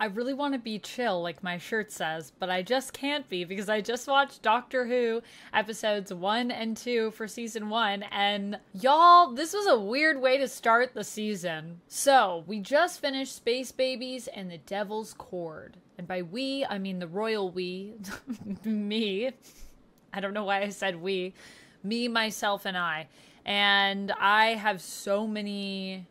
I really want to be chill, like my shirt says, but I just can't be because I just watched Doctor Who episodes 1 and 2 for season 1, and y'all, this was a weird way to start the season. So, we just finished Space Babies and the Devil's Chord. And by we, I mean the royal we, me. I don't know why I said we. Me, myself, and I. And I have so many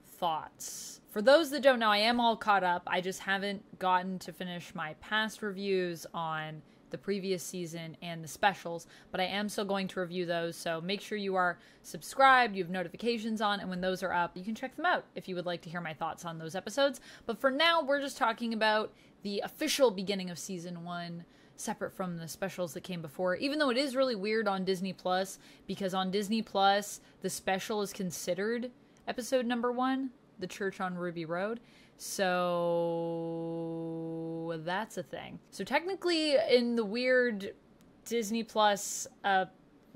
thoughts. For those that don't know, I am all caught up. I just haven't gotten to finish my past reviews on the previous season and the specials, but I am still going to review those, so make sure you are subscribed, you have notifications on, and when those are up, you can check them out if you would like to hear my thoughts on those episodes. But for now, we're just talking about the official beginning of season 1, separate from the specials that came before, even though it is really weird on Disney Plus, because on Disney Plus, the special is considered episode number 1. The Church on Ruby Road. So that's a thing. So technically in the weird Disney Plus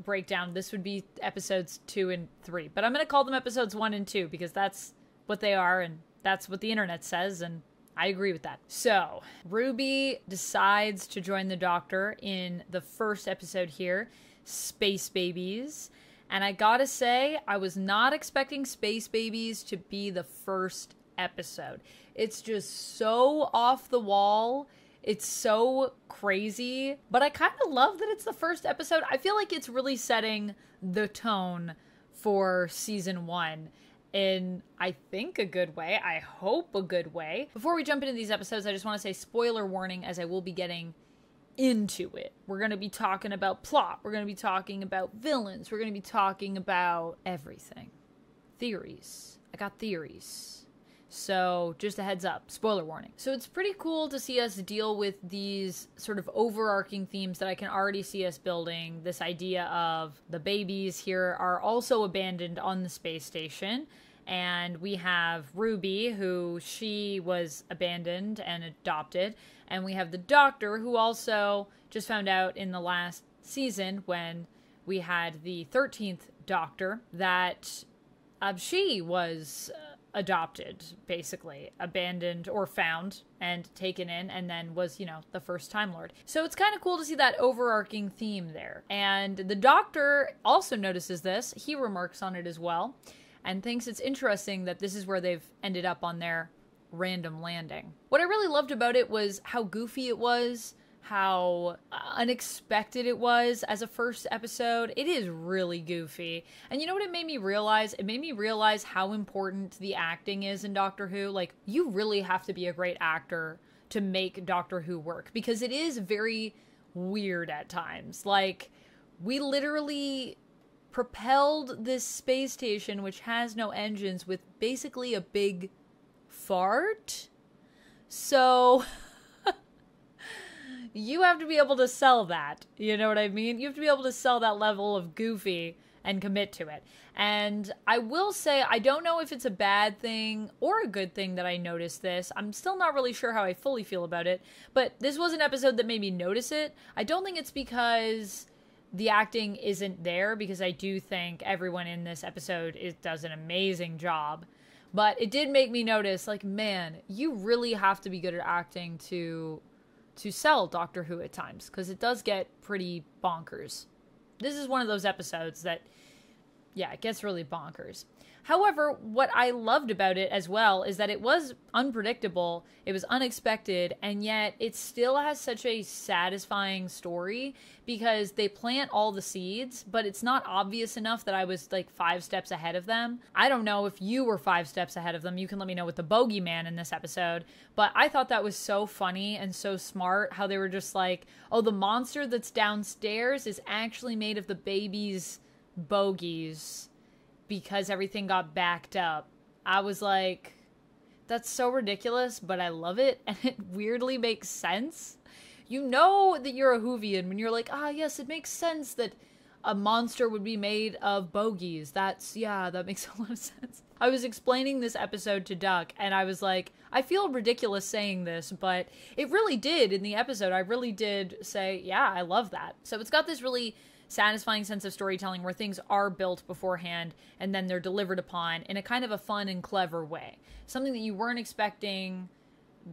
breakdown, this would be episodes 2 and 3. But I'm going to call them episodes 1 and 2 because that's what they are and that's what the internet says, and I agree with that. So Ruby decides to join the Doctor in the first episode here, Space Babies. And I gotta say, I was not expecting Space Babies to be the first episode. It's just so off the wall. It's so crazy. But I kind of love that it's the first episode. I feel like it's really setting the tone for season 1 in, I think, a good way. I hope a good way. Before we jump into these episodes, I just want to say spoiler warning, as I will be getting into it. We're going to be talking about plot. We're going to be talking about villains. We're going to be talking about everything. Theories. I got theories. So just a heads up, spoiler warning. So it's pretty cool to see us deal with these sort of overarching themes that I can already see us building. This idea of the babies here are also abandoned on the space station. And we have Ruby, who she was abandoned and adopted. And we have the Doctor, who also just found out in the last season when we had the 13th Doctor that she was adopted, basically. Abandoned or found and taken in and then was, you know, the first Time Lord. So it's kind of cool to see that overarching theme there. And the Doctor also notices this. He remarks on it as well. And thinks it's interesting that this is where they've ended up on their random landing. What I really loved about it was how goofy it was, how unexpected it was as a first episode. It is really goofy. And you know what it made me realize? It made me realize how important the acting is in Doctor Who. Like, you really have to be a great actor to make Doctor Who work, because it is very weird at times. Like, we literally propelled this space station, which has no engines, with basically a big fart. So you have to be able to sell that. You know what I mean? You have to be able to sell that level of goofy and commit to it. And I will say, I don't know if it's a bad thing or a good thing that I noticed this. I'm still not really sure how I fully feel about it, but this was an episode that made me notice it. I don't think it's because the acting isn't there, because I do think everyone in this episode does an amazing job. But it did make me notice, like, man, you really have to be good at acting to sell Doctor Who at times, because it does get pretty bonkers. This is one of those episodes that, yeah, it gets really bonkers. However, what I loved about it as well is that it was unpredictable, it was unexpected, and yet it still has such a satisfying story, because they plant all the seeds, but it's not obvious enough that I was like 5 steps ahead of them. I don't know if you were 5 steps ahead of them. You can let me know with the Bogeyman in this episode, but I thought that was so funny and so smart, how they were just like, oh, the monster that's downstairs is actually made of the baby's bogies, because everything got backed up. I was like, that's so ridiculous, but I love it, and it weirdly makes sense. You know that you're a Whovian when you're like, yes, it makes sense that a monster would be made of bogies. That makes a lot of sense. I was explaining this episode to Duck, and I was like, I feel ridiculous saying this, but it really did in the episode. I really did say, yeah, I love that. So it's got this really satisfying sense of storytelling where things are built beforehand and then they're delivered upon in a kind of a fun and clever way. Something that you weren't expecting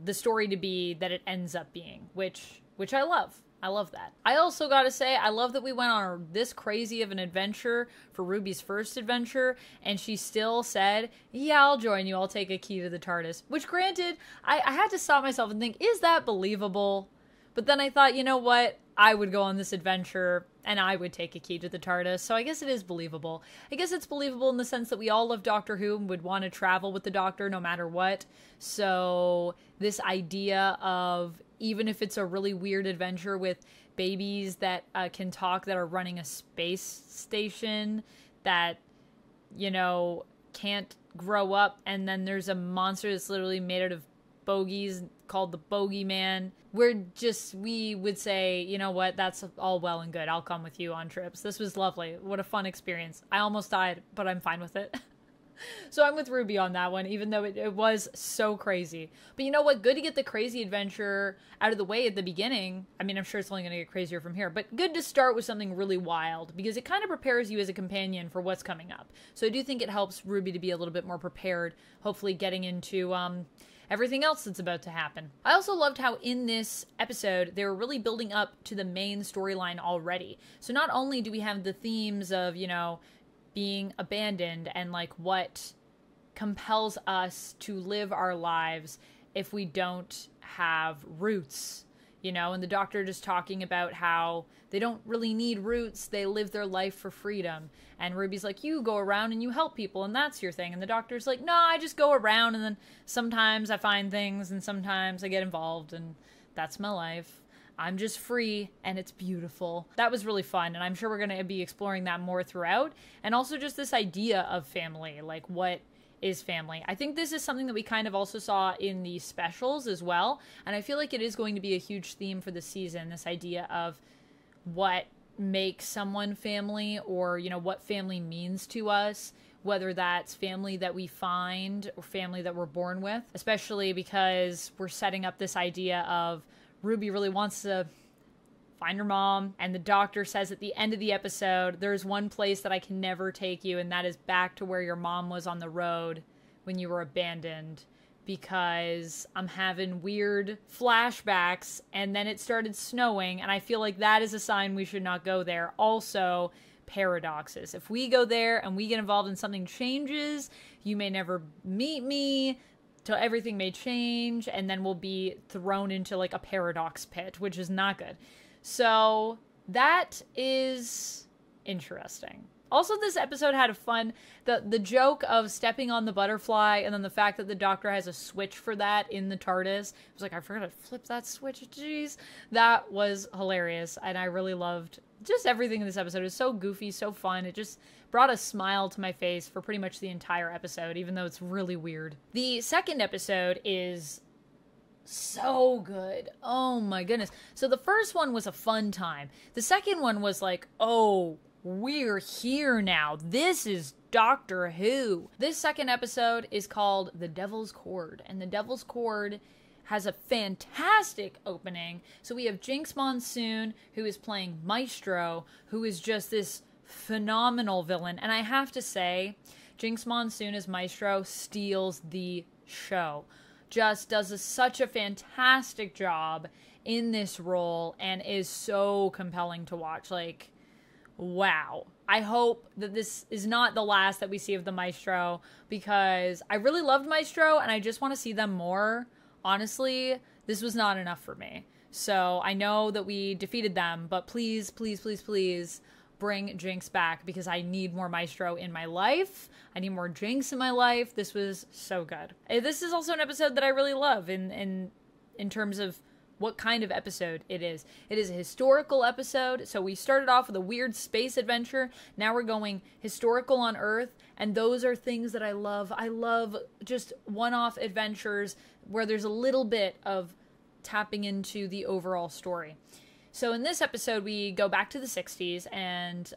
the story to be that it ends up being, which I love. I love that. I also gotta say, I love that we went on this crazy of an adventure for Ruby's first adventure, and she still said, yeah, I'll join you, I'll take a key to the TARDIS. Which, granted, I had to stop myself and think, is that believable? But then I thought, you know what? I would go on this adventure, and I would take a key to the TARDIS, so I guess it is believable. I guess it's believable in the sense that we all love Doctor Who and would want to travel with the Doctor no matter what. So this idea of, even if it's a really weird adventure with babies that can talk, that are running a space station, that, you know, can't grow up, and then there's a monster that's literally made out of bogies called the Bogeyman. We would say, you know what, that's all well and good. I'll come with you on trips. This was lovely. What a fun experience. I almost died, but I'm fine with it. So I'm with Ruby on that one, even though it was so crazy. But you know what? Good to get the crazy adventure out of the way at the beginning. I mean, I'm sure it's only going to get crazier from here, but good to start with something really wild, because it kind of prepares you as a companion for what's coming up. So I do think it helps Ruby to be a little bit more prepared, hopefully getting into everything else that's about to happen. I also loved how in this episode, they were really building up to the main storyline already. So not only do we have the themes of, you know, being abandoned and like what compels us to live our lives if we don't have roots, you know, and the Doctor just talking about how they don't really need roots, they live their life for freedom. And Ruby's like, you go around and you help people and that's your thing. And the Doctor's like, no, I just go around and then sometimes I find things and sometimes I get involved and that's my life. I'm just free, and it's beautiful. That was really fun, and I'm sure we're going to be exploring that more throughout. And also just this idea of family, like what is family? I think this is something that we kind of also saw in the specials as well, and I feel like it is going to be a huge theme for the season, this idea of what makes someone family, or, you know, what family means to us, whether that's family that we find or family that we're born with, especially because we're setting up this idea of Ruby really wants to find her mom, and the Doctor says at the end of the episode, there's one place that I can never take you, and that is back to where your mom was on the road when you were abandoned, because I'm having weird flashbacks, and then it started snowing, and I feel like that is a sign we should not go there. Also, paradoxes. If we go there and we get involved and something changes, you may never meet me, till everything may change, and then we'll be thrown into like a paradox pit, which is not good. So that is interesting. Also, this episode had a fun, the joke of stepping on the butterfly, and then the fact that the Doctor has a switch for that in the TARDIS. I was like, I forgot to flip that switch. Jeez. That was hilarious, and I really loved just everything in this episode. It was so goofy, so fun. It just brought a smile to my face for pretty much the entire episode, even though it's really weird. The second episode is so good. Oh my goodness. So the first one was a fun time. The second one was like, oh, we're here now. This is Doctor Who. This second episode is called The Devil's Chord, and The Devil's Chord has a fantastic opening. So we have Jinx Monsoon, who is playing Maestro, who is just this phenomenal villain. And I have to say, Jinx Monsoon as Maestro steals the show. Just does such a fantastic job in this role and is so compelling to watch. Like, wow. I hope that this is not the last that we see of the Maestro, because I really loved Maestro and I just want to see them more. Honestly, this was not enough for me. So I know that we defeated them, but please, please, please, please bring Jinx back, because I need more Maestro in my life. I need more Jinx in my life. This was so good. This is also an episode that I really love in terms of what kind of episode it is. It is a historical episode. So we started off with a weird space adventure. Now we're going historical on Earth. And those are things that I love. I love just one-off adventures where there's a little bit of tapping into the overall story. So in this episode, we go back to the 60s, and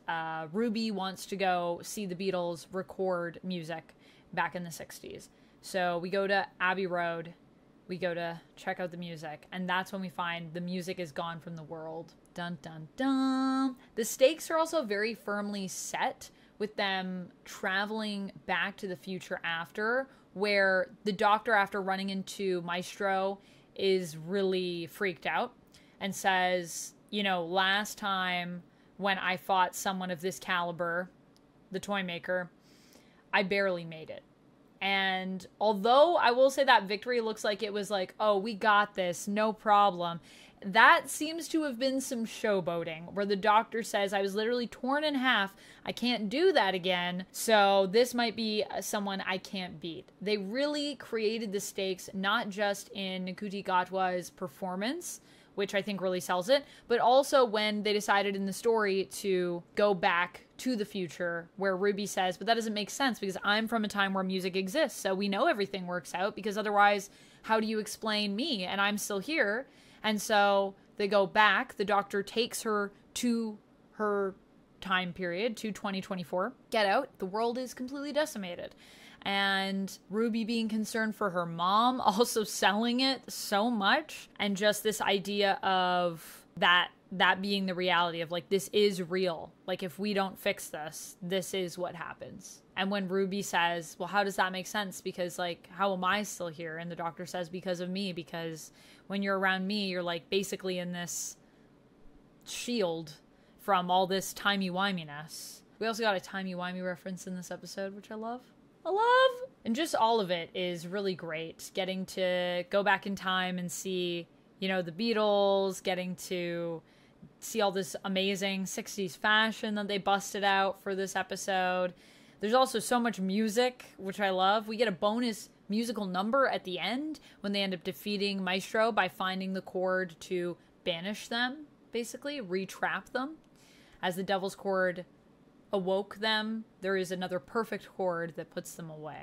Ruby wants to go see the Beatles record music back in the 60s. So we go to Abbey Road. We go to check out the music, and that's when we find the music is gone from the world. Dun, dun, dun. The stakes are also very firmly set with them traveling back to the future after, where the Doctor, after running into Maestro, is really freaked out and says, you know, last time when I fought someone of this caliber, the Toymaker, I barely made it. And although I will say that victory looks like it was like, oh, we got this, no problem, that seems to have been some showboating, where the Doctor says, I was literally torn in half, I can't do that again, so this might be someone I can't beat. They really created the stakes, not just in Ncuti Gatwa's performance, which I think really sells it, but also when they decided in the story to go back to the future, where Ruby says, but that doesn't make sense because I'm from a time where music exists, so we know everything works out, because otherwise, how do you explain me? And I'm still here. And so they go back, the Doctor takes her to her time period, to 2024. Get out, the world is completely decimated. And Ruby being concerned for her mom, also selling it so much. And just this idea of that being the reality of, like, this is real. Like, if we don't fix this, this is what happens. And when Ruby says, well, how does that make sense? Because, like, how am I still here? And the Doctor says, because of me. Because when you're around me, you're, like, basically in this shield from all this timey-wiminess. We also got a timey-wimey reference in this episode, which I love. And just all of it is really great. Getting to go back in time and see, you know, the Beatles, getting to see all this amazing 60s fashion that they busted out for this episode. There's also so much music, which I love. We get a bonus musical number at the end when they end up defeating Maestro by finding the Chord to banish them, basically, re-trap them. As the Devil's Chord awoke them, there is another perfect chord that puts them away,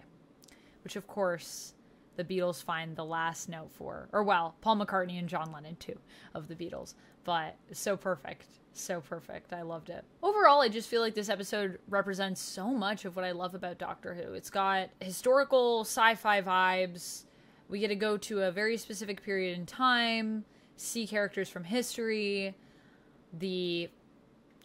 which of course the Beatles find the last note for, or well, Paul McCartney and John Lennon too, of the Beatles, but so perfect, I loved it. Overall, I just feel like this episode represents so much of what I love about Doctor Who. It's got historical sci-fi vibes, we get to go to a very specific period in time, see characters from history, the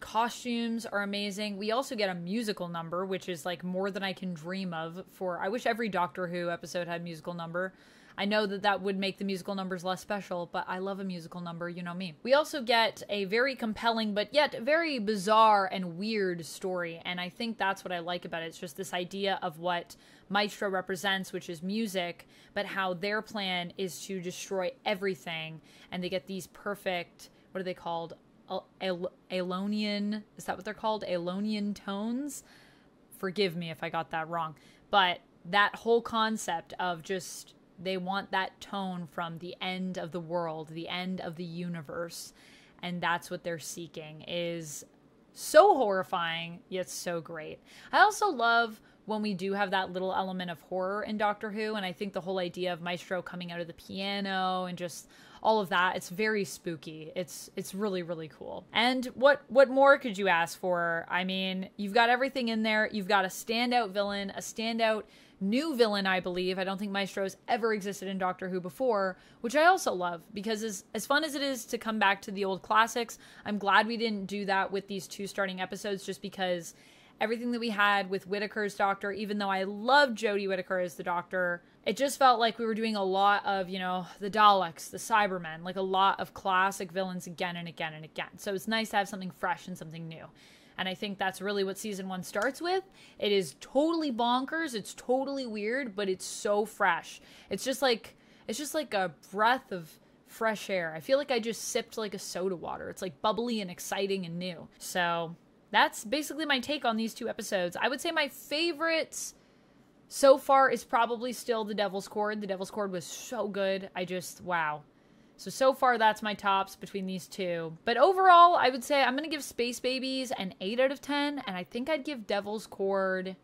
costumes are amazing. We also get a musical number, which is like more than I can dream of. I wish every Doctor Who episode had a musical number. I know that would make the musical numbers less special, but I love a musical number, you know me. We also get a very compelling, but yet very bizarre and weird story, and I think that's what I like about it. It's just this idea of what Maestro represents, which is music, but how their plan is to destroy everything, and they get these perfect, what are they called? Aeolian, is that what they're called? Aeolian tones? Forgive me if I got that wrong. But that whole concept of just, they want that tone from the end of the world, the end of the universe, and that's what they're seeking, is so horrifying, yet so great. I also love when we do have that little element of horror in Doctor Who, and I think the whole idea of Maestro coming out of the piano and just all of that, it's very spooky. It's really, really cool. And what more could you ask for? I mean, you've got everything in there. You've got a standout villain, a standout new villain, I believe. I don't think Maestro's ever existed in Doctor Who before, which I also love, because as fun as it is to come back to the old classics, I'm glad we didn't do that with these two starting episodes, just because everything that we had with Whittaker's Doctor, even though I love Jodie Whittaker as the Doctor, it just felt like we were doing a lot of, you know, the Daleks, the Cybermen, like a lot of classic villains again and again and again. So it's nice to have something fresh and something new. And I think that's really what season 1 starts with. It is totally bonkers. It's totally weird, but it's so fresh. It's just like a breath of fresh air. I feel like I just sipped like a soda water. It's like bubbly and exciting and new. So that's basically my take on these two episodes. I would say my favorites so far is probably still The Devil's Chord. The Devil's Chord was so good. Wow. So far that's my tops between these two. But overall, I would say I'm going to give Space Babies an 8 out of 10. And I think I'd give Devil's Chord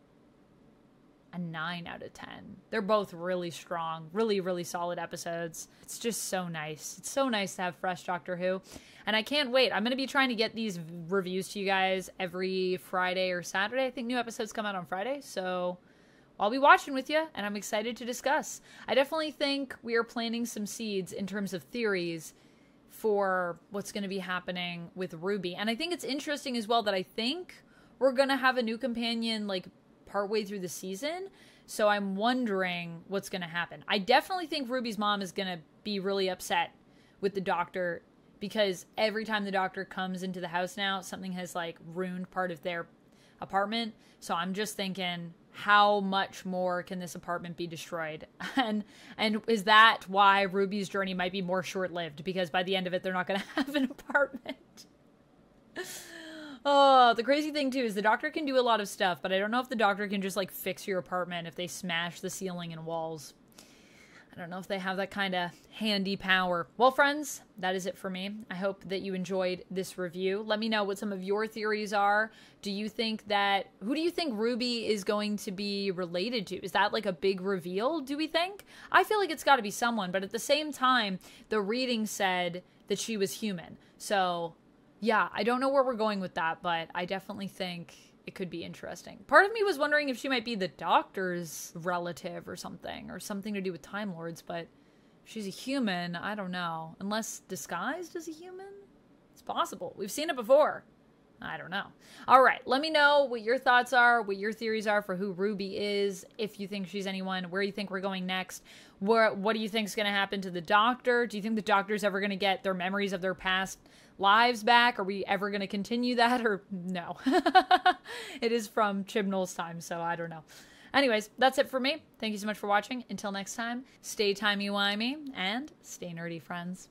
a 9 out of 10. They're both really strong, really, really solid episodes. It's just so nice. It's so nice to have fresh Doctor Who. And I can't wait. I'm going to be trying to get these reviews to you guys every Friday or Saturday. I think new episodes come out on Friday. So I'll be watching with you, and I'm excited to discuss. I definitely think we are planting some seeds in terms of theories for what's going to be happening with Ruby. And I think it's interesting as well that I think we're going to have a new companion, like, partway through the season. So I'm wondering what's going to happen. I definitely think Ruby's mom is going to be really upset with the Doctor, because every time the Doctor comes into the house now, something has like ruined part of their apartment. So I'm just thinking, how much more can this apartment be destroyed? And is that why Ruby's journey might be more short-lived? Because by the end of it, they're not going to have an apartment. Oh, the crazy thing too is the Doctor can do a lot of stuff, but I don't know if the Doctor can just like fix your apartment if they smash the ceiling and walls. I don't know if they have that kind of handy power. Well, friends, that is it for me. I hope that you enjoyed this review. Let me know what some of your theories are. Who do you think Ruby is going to be related to? Is that like a big reveal, do we think? I feel like it's got to be someone, but at the same time, the reading said that she was human. So, yeah, I don't know where we're going with that, but I definitely think it could be interesting. Part of me was wondering if she might be the Doctor's relative or something to do with Time Lords, but if she's a human, I don't know. Unless disguised as a human? It's possible. We've seen it before. I don't know. All right, let me know what your thoughts are, what your theories are for who Ruby is, if you think she's anyone, where you think we're going next. What do you think is going to happen to the Doctor? Do you think the Doctor's ever going to get their memories of their past lives back? Are we ever going to continue that, or no? It is from Chibnall's time, so I don't know. Anyways, that's it for me. Thank you so much for watching. Until next time, stay timey-wimey and stay nerdy, friends.